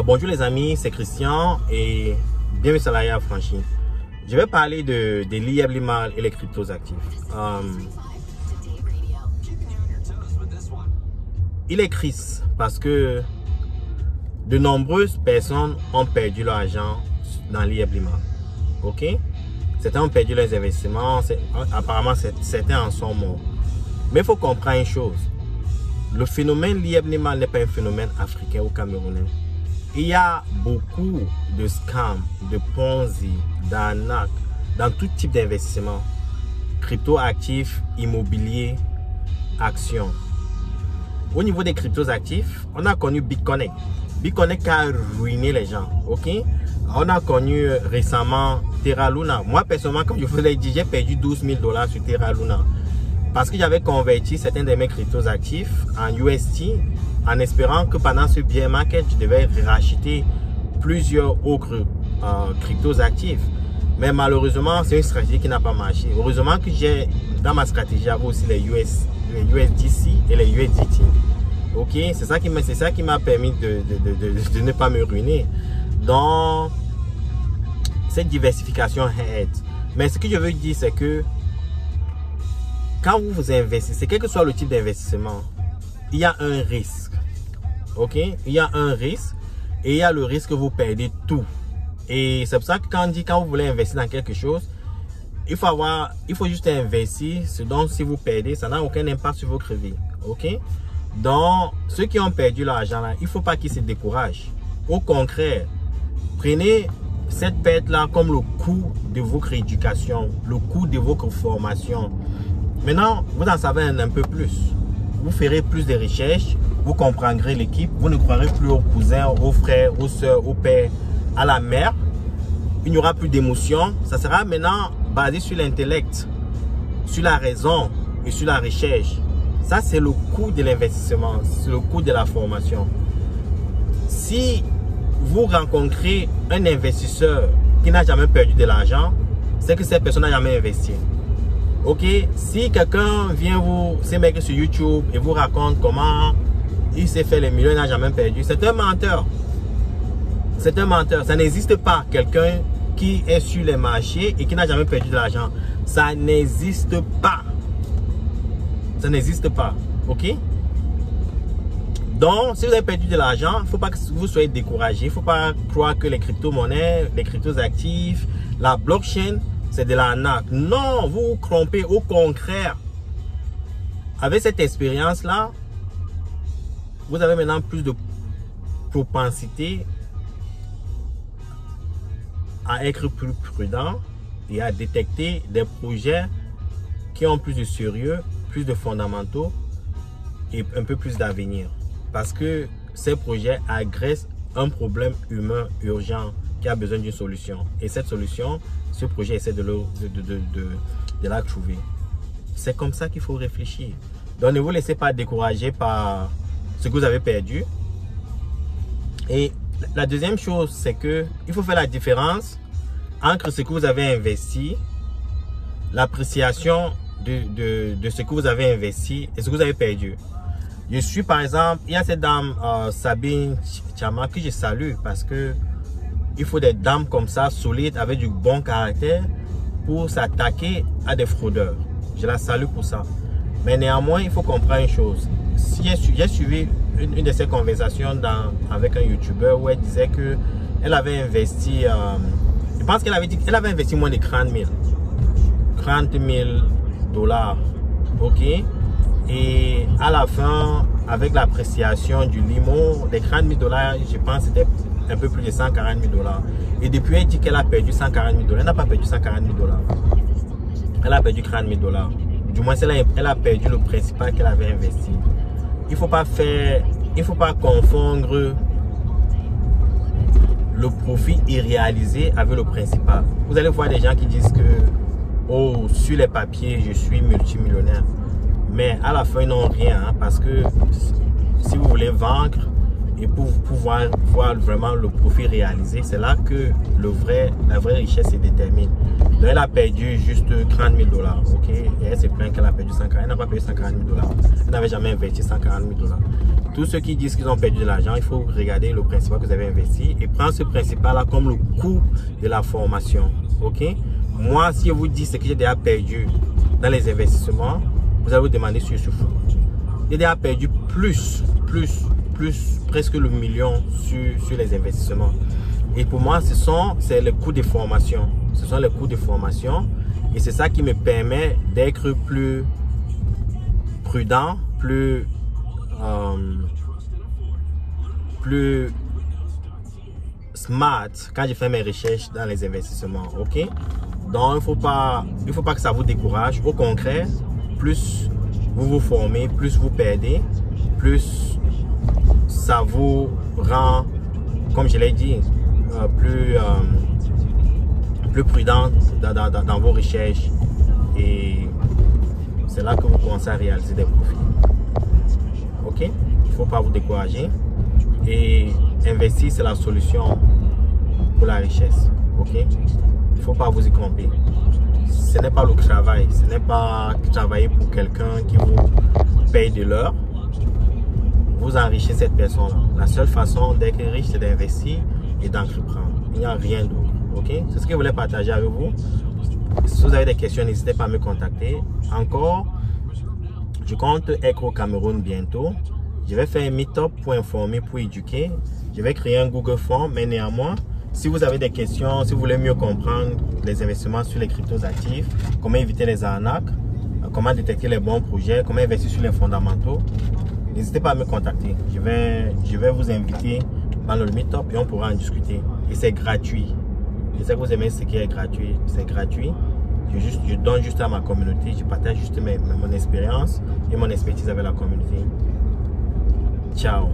Bonjour les amis, c'est Christian et bienvenue sur l'AIA Affranchi. Je vais parler de l'IA et les cryptos actifs. Il est triste parce que de nombreuses personnes ont perdu leur argent dans l'IA. Ok? Certains ont perdu leurs investissements, apparemment certains en sont morts. Mais il faut comprendre une chose. Le phénomène l'IA n'est pas un phénomène africain ou camerounais. Il y a beaucoup de scams, de ponzi, d'arnaques dans tout type d'investissement. Crypto actifs, immobilier, actions. Au niveau des cryptos actifs, on a connu BitConnect. BitConnect qui a ruiné les gens. Ok? On a connu récemment Terra Luna. Moi personnellement, comme je vous l'ai dit, j'ai perdu 12 000 $ sur Terra Luna. Parce que j'avais converti certains de mes cryptos actifs en UST en espérant que pendant ce bear market, je devais racheter plusieurs autres cryptos actifs. Mais malheureusement, c'est une stratégie qui n'a pas marché. Heureusement que j'ai dans ma stratégie j'avais aussi les USDC et les USDT. Ok, c'est ça qui m'a permis de ne pas me ruiner. Donc, cette diversification aide. Mais ce que je veux dire, c'est que quand vous investissez, quel que soit le type d'investissement, il y a un risque. Ok? Il y a un risque et il y a le risque que vous perdez tout. Et c'est pour ça que quand vous voulez investir dans quelque chose, il faut juste investir. Ce dont si vous perdez, ça n'a aucun impact sur votre vie. Ok? Donc, ceux qui ont perdu l'argent là, il ne faut pas qu'ils se découragent. Au contraire, prenez cette perte-là comme le coût de votre éducation, le coût de votre formation. Maintenant, vous en savez un peu plus. Vous ferez plus de recherches, vous comprendrez l'équipe, vous ne croirez plus aux cousins, aux frères, aux soeurs, aux pères, à la mère. Il n'y aura plus d'émotion. Ça sera maintenant basé sur l'intellect, sur la raison et sur la recherche. Ça, c'est le coût de l'investissement, c'est le coût de la formation. Si vous rencontrez un investisseur qui n'a jamais perdu de l'argent, c'est que cette personne n'a jamais investi. Ok, si quelqu'un vient se mettre sur YouTube et vous raconte comment il s'est fait les millions, il n'a jamais perdu, c'est un menteur. C'est un menteur. Ça n'existe pas quelqu'un qui est sur les marchés et qui n'a jamais perdu de l'argent. Ça n'existe pas. Ça n'existe pas. Ok? Donc, si vous avez perdu de l'argent, il ne faut pas que vous soyez découragé. Il ne faut pas croire que les crypto-monnaies, les cryptos actifs, la blockchain, c'est de l'arnaque. Non, vous vous trompez. Au contraire, avec cette expérience-là, vous avez maintenant plus de propensité à être plus prudent et à détecter des projets qui ont plus de sérieux, plus de fondamentaux et un peu plus d'avenir. Parce que ces projets agressent un problème humain urgent qui a besoin d'une solution. Et cette solution, ce projet essaie de la trouver. C'est comme ça qu'il faut réfléchir. Donc ne vous laissez pas décourager par ce que vous avez perdu. Et la deuxième chose, c'est que il faut faire la différence entre ce que vous avez investi, l'appréciation de ce que vous avez investi et ce que vous avez perdu. Je suis par exemple, il y a cette dame Sabine Chama que je salue parce que il faut des dames comme ça, solides, avec du bon caractère pour s'attaquer à des fraudeurs. Je la salue pour ça. Mais néanmoins, il faut comprendre une chose. Si j'ai suivi une de ces conversations avec un YouTuber où elle disait qu'elle avait investi, je pense qu'elle avait dit qu'elle avait investi moins de 30 000 $. Ok? Et à la fin, avec l'appréciation du limo, les 30 000 $, je pense que c'était un peu plus de 140 000 $. Et depuis, elle dit qu'elle a perdu 140 000 $. Elle n'a pas perdu 140 000 $. Elle a perdu 30 000 $. Du moins, elle a perdu le principal qu'elle avait investi. Il ne faut pas confondre le profit irréalisé avec le principal. Vous allez voir des gens qui disent que, oh, sur les papiers, je suis multimillionnaire. Mais à la fin, ils n'ont rien. Hein, parce que si vous voulez vaincre, et pour pouvoir voir vraiment le profit réalisé, c'est là que la vraie richesse se détermine. Donc, elle a perdu juste 30 000 $, ok? Et elle se plaint qu'elle a perdu 140 000. Elle n'a pas perdu 140 000 $. Elle n'avait jamais investi 140 000 $. Tous ceux qui disent qu'ils ont perdu de l'argent, il faut regarder le principal que vous avez investi et prendre ce principal-là comme le coût de la formation, ok? Moi, si je vous dis ce que j'ai déjà perdu dans les investissements, vous allez vous demander si je suis fou. J'ai déjà perdu presque le million sur les investissements. Et pour moi, c'est le coût de formation. Ce sont les coûts de formation. Et c'est ça qui me permet d'être plus prudent, plus smart quand je fais mes recherches dans les investissements. Ok? Donc, il faut pas que ça vous décourage. Au contraire, plus vous vous formez, plus vous perdez, plus ça vous rend, comme je l'ai dit, plus prudent dans vos recherches. Et c'est là que vous commencez à réaliser des profits. Ok? Il ne faut pas vous décourager. Et investir, c'est la solution pour la richesse. Ok? Il ne faut pas vous y tromper. Ce n'est pas le travail. Ce n'est pas travailler pour quelqu'un qui vous paye de l'heure. Vous enrichissez cette personne-là. La seule façon d'être riche, c'est d'investir et d'entreprendre. Il n'y a rien d'autre. Ok? C'est ce que je voulais partager avec vous. Si vous avez des questions, n'hésitez pas à me contacter. Encore, je compte être au Cameroun bientôt. Je vais faire un meet-up pour informer, pour éduquer. Je vais créer un Google Form, mais néanmoins, si vous avez des questions, si vous voulez mieux comprendre les investissements sur les cryptos actifs, comment éviter les arnaques, comment détecter les bons projets, comment investir sur les fondamentaux, n'hésitez pas à me contacter. Je vais vous inviter dans le meet-up et on pourra en discuter. Et c'est gratuit. Je sais que vous aimez ce qui est gratuit. C'est gratuit. Je donne juste à ma communauté. Je partage juste mon expérience et mon expertise avec la communauté. Ciao.